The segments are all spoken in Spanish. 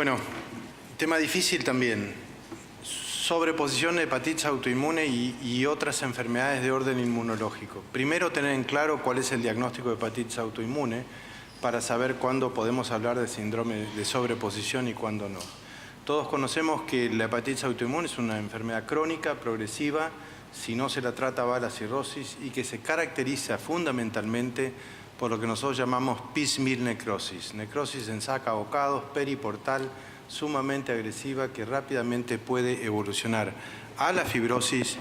Bueno, tema difícil también. Sobreposición de hepatitis autoinmune y otras enfermedades de orden inmunológico. Primero, tener en claro cuál es el diagnóstico de hepatitis autoinmune para saber cuándo podemos hablar de síndrome de sobreposición y cuándo no. Todos conocemos que la hepatitis autoinmune es una enfermedad crónica, progresiva, si no se la trata va a la cirrosis y que se caracteriza fundamentalmente por lo que nosotros llamamos piecemeal necrosis, necrosis en saca bocados, periportal, sumamente agresiva que rápidamente puede evolucionar a la fibrosis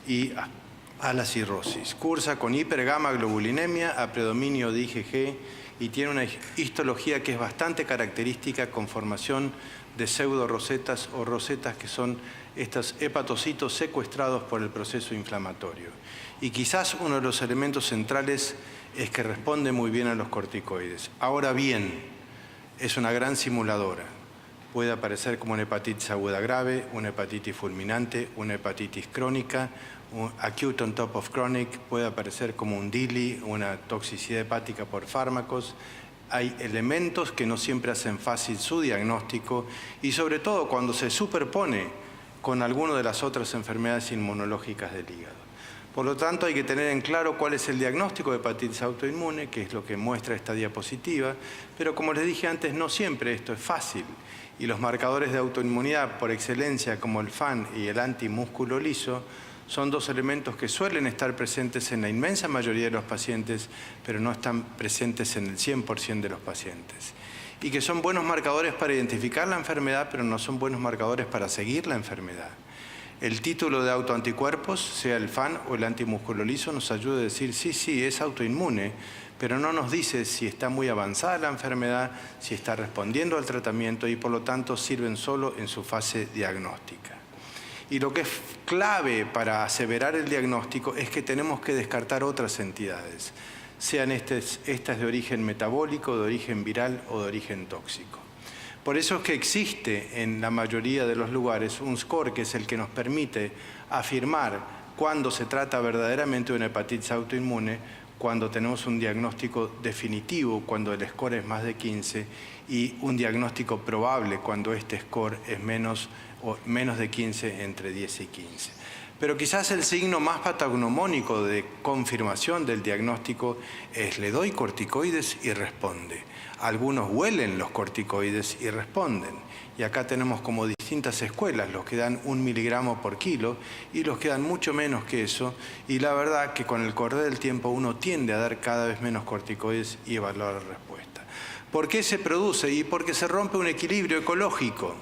y a la cirrosis. Cursa con hipergamaglobulinemia, a predominio de IgG y tiene una histología que es bastante característica con formación de pseudorosetas o rosetas que son estos hepatocitos secuestrados por el proceso inflamatorio. Y quizás uno de los elementos centrales es que responde muy bien a los corticoides. Ahora bien, es una gran simuladora. Puede aparecer como una hepatitis aguda grave, una hepatitis fulminante, una hepatitis crónica, un acute on top of chronic, puede aparecer como un DILI, una toxicidad hepática por fármacos. Hay elementos que no siempre hacen fácil su diagnóstico y sobre todo cuando se superpone con alguna de las otras enfermedades inmunológicas del hígado. Por lo tanto, hay que tener en claro cuál es el diagnóstico de hepatitis autoinmune, que es lo que muestra esta diapositiva, pero como les dije antes, no siempre esto es fácil. Y los marcadores de autoinmunidad por excelencia, como el FAN y el antimúsculo liso, son dos elementos que suelen estar presentes en la inmensa mayoría de los pacientes, pero no están presentes en el 100% de los pacientes. Y que son buenos marcadores para identificar la enfermedad, pero no son buenos marcadores para seguir la enfermedad. El título de autoanticuerpos, sea el FAN o el antimúsculo liso, nos ayuda a decir sí, es autoinmune, pero no nos dice si está muy avanzada la enfermedad, si está respondiendo al tratamiento y por lo tanto sirven solo en su fase diagnóstica. Y lo que es clave para aseverar el diagnóstico es que tenemos que descartar otras entidades, sean estas de origen metabólico, de origen viral o de origen tóxico. Por eso es que existe en la mayoría de los lugares un score que es el que nos permite afirmar cuándo se trata verdaderamente de una hepatitis autoinmune, cuando tenemos un diagnóstico definitivo, cuando el score es más de 15, y un diagnóstico probable cuando este score es menos de 15, entre 10 y 15. Pero quizás el signo más patognomónico de confirmación del diagnóstico es le doy corticoides y responde. Algunos huelen los corticoides y responden. Y acá tenemos como distintas escuelas, los que dan 1 miligramo por kilo y los que dan mucho menos que eso. Y la verdad que con el correr del tiempo uno tiende a dar cada vez menos corticoides y evaluar la respuesta. ¿Por qué se produce? Y porque se rompe un equilibrio ecológico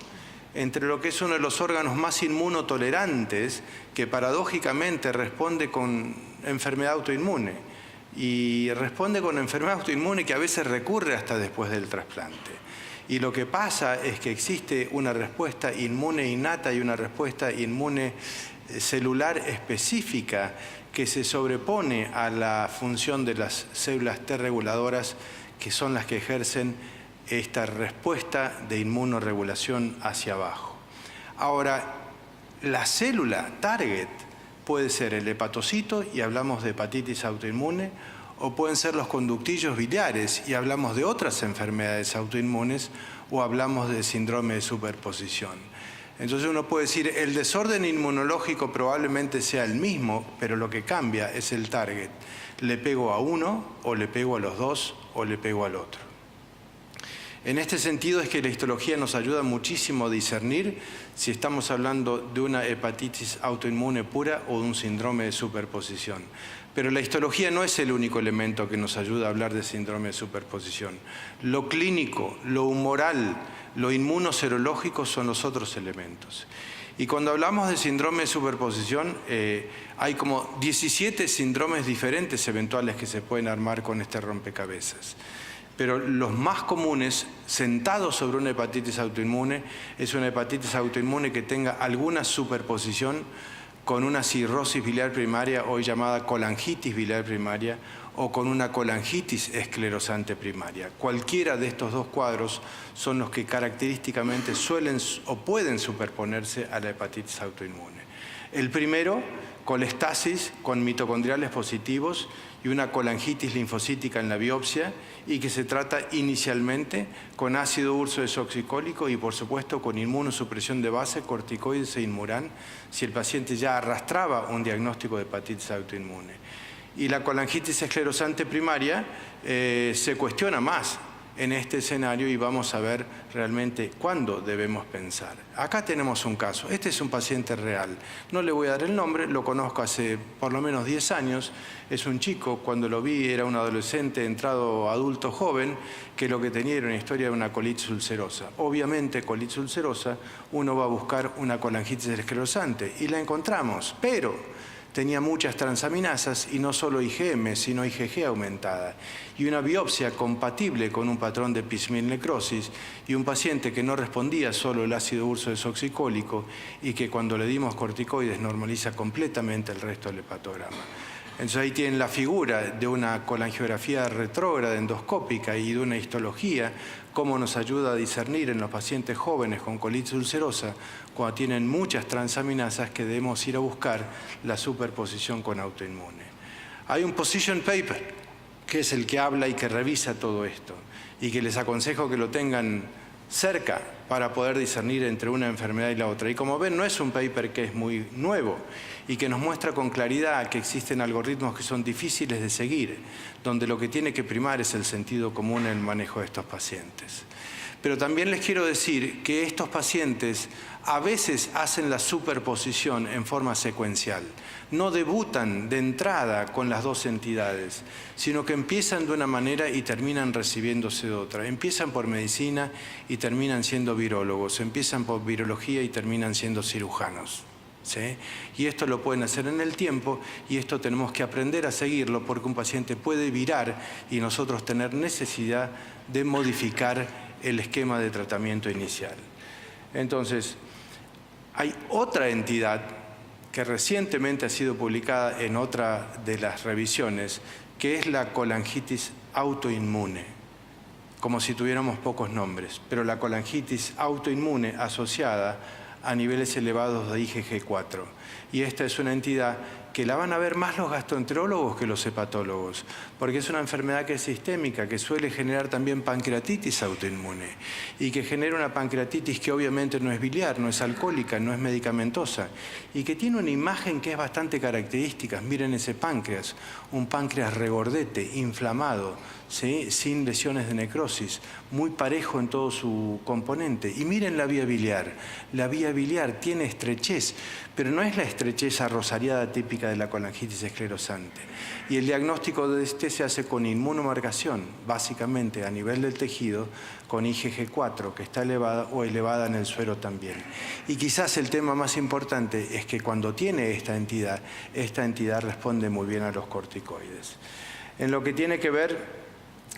entre lo que es uno de los órganos más inmunotolerantes, que paradójicamente responde con enfermedad autoinmune. Y responde con enfermedad autoinmune que a veces recurre hasta después del trasplante. Y lo que pasa es que existe una respuesta inmune innata y una respuesta inmune celular específica que se sobrepone a la función de las células T reguladoras, que son las que ejercen esta respuesta de inmunorregulación hacia abajo. Ahora, la célula target puede ser el hepatocito y hablamos de hepatitis autoinmune, o pueden ser los conductillos biliares y hablamos de otras enfermedades autoinmunes o hablamos de síndrome de superposición. Entonces uno puede decir el desorden inmunológico probablemente sea el mismo, pero lo que cambia es el target. Le pego a uno o le pego a los dos o le pego al otro. En este sentido es que la histología nos ayuda muchísimo a discernir si estamos hablando de una hepatitis autoinmune pura o de un síndrome de superposición. Pero la histología no es el único elemento que nos ayuda a hablar de síndrome de superposición. Lo clínico, lo humoral, lo inmunoserológico son los otros elementos. Y cuando hablamos de síndrome de superposición, hay como 17 síndromes diferentes eventuales que se pueden armar con este rompecabezas. Pero los más comunes, sentados sobre una hepatitis autoinmune, es una hepatitis autoinmune que tenga alguna superposición con una cirrosis biliar primaria, hoy llamada colangitis biliar primaria, o con una colangitis esclerosante primaria. Cualquiera de estos dos cuadros son los que característicamente suelen o pueden superponerse a la hepatitis autoinmune. El primero, colestasis con mitocondriales positivos y una colangitis linfocítica en la biopsia, y que se trata inicialmente con ácido urso desoxicólico y por supuesto con inmunosupresión de base, corticoides e Inmuran, si el paciente ya arrastraba un diagnóstico de hepatitis autoinmune. Y la colangitis esclerosante primaria se cuestiona más en este escenario y vamos a ver realmente cuándo debemos pensar. Acá tenemos un caso. Este es un paciente real. No le voy a dar el nombre, lo conozco hace por lo menos 10 años. Es un chico, cuando lo vi era un adolescente entrado adulto joven, que lo que tenía era una historia de una colitis ulcerosa. Obviamente, colitis ulcerosa, uno va a buscar una colangitis esclerosante y la encontramos, pero tenía muchas transaminasas y no solo IgM, sino IgG aumentada. Y una biopsia compatible con un patrón de piceal necrosis y un paciente que no respondía solo el ácido urso desoxicólico y que cuando le dimos corticoides normaliza completamente el resto del hepatograma. Entonces ahí tienen la figura de una colangiografía retrógrada endoscópica y de una histología, cómo nos ayuda a discernir en los pacientes jóvenes con colitis ulcerosa cuando tienen muchas transaminasas que debemos ir a buscar la superposición con autoinmune. Hay un position paper, que es el que habla y que revisa todo esto, y que les aconsejo que lo tengan cerca para poder discernir entre una enfermedad y la otra. Y como ven, no es un paper que es muy nuevo y que nos muestra con claridad que existen algoritmos que son difíciles de seguir, donde lo que tiene que primar es el sentido común en el manejo de estos pacientes. Pero también les quiero decir que estos pacientes a veces hacen la superposición en forma secuencial. No debutan de entrada con las dos entidades, sino que empiezan de una manera y terminan recibiéndose de otra. Empiezan por medicina y terminan siendo virólogos. Empiezan por virología y terminan siendo cirujanos. ¿Sí? Y esto lo pueden hacer en el tiempo y esto tenemos que aprender a seguirlo porque un paciente puede virar y nosotros tener necesidad de modificar el esquema de tratamiento inicial. Entonces, hay otra entidad que recientemente ha sido publicada en otra de las revisiones, que es la colangitis autoinmune, como si tuviéramos pocos nombres, pero la colangitis autoinmune asociada a niveles elevados de IgG4. Y esta es una entidad que la van a ver más los gastroenterólogos que los hepatólogos, porque es una enfermedad que es sistémica, que suele generar también pancreatitis autoinmune y que genera una pancreatitis que obviamente no es biliar, no es alcohólica, no es medicamentosa y que tiene una imagen que es bastante característica. Miren ese páncreas, un páncreas regordete, inflamado, ¿sí? Sin lesiones de necrosis, muy parejo en todo su componente. Y miren la vía biliar. La vía biliar tiene estrechez, pero no es la estrechez arrosariada típica de la colangitis esclerosante. Y el diagnóstico de este se hace con inmunomarcación, básicamente a nivel del tejido, con IgG4, que está elevada o elevada en el suero también. Y quizás el tema más importante es que cuando tiene esta entidad responde muy bien a los corticoides. En lo que tiene que ver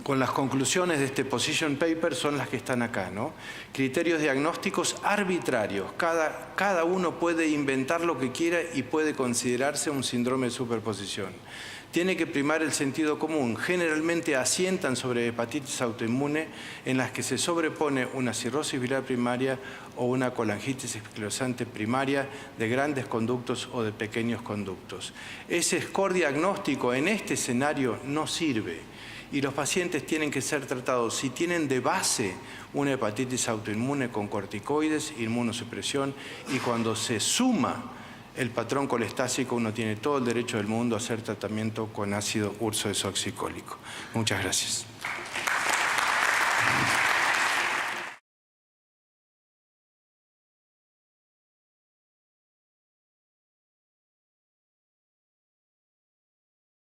con las conclusiones de este position paper son las que están acá, ¿no? Criterios diagnósticos arbitrarios. Cada uno puede inventar lo que quiera y puede considerarse un síndrome de superposición. Tiene que primar el sentido común. Generalmente asientan sobre hepatitis autoinmune en las que se sobrepone una cirrosis biliar primaria o una colangitis esclerosante primaria de grandes conductos o de pequeños conductos. Ese score diagnóstico en este escenario no sirve. Y los pacientes tienen que ser tratados si tienen de base una hepatitis autoinmune con corticoides, inmunosupresión, y cuando se suma el patrón colestásico uno tiene todo el derecho del mundo a hacer tratamiento con ácido urso desoxicólico. Muchas gracias.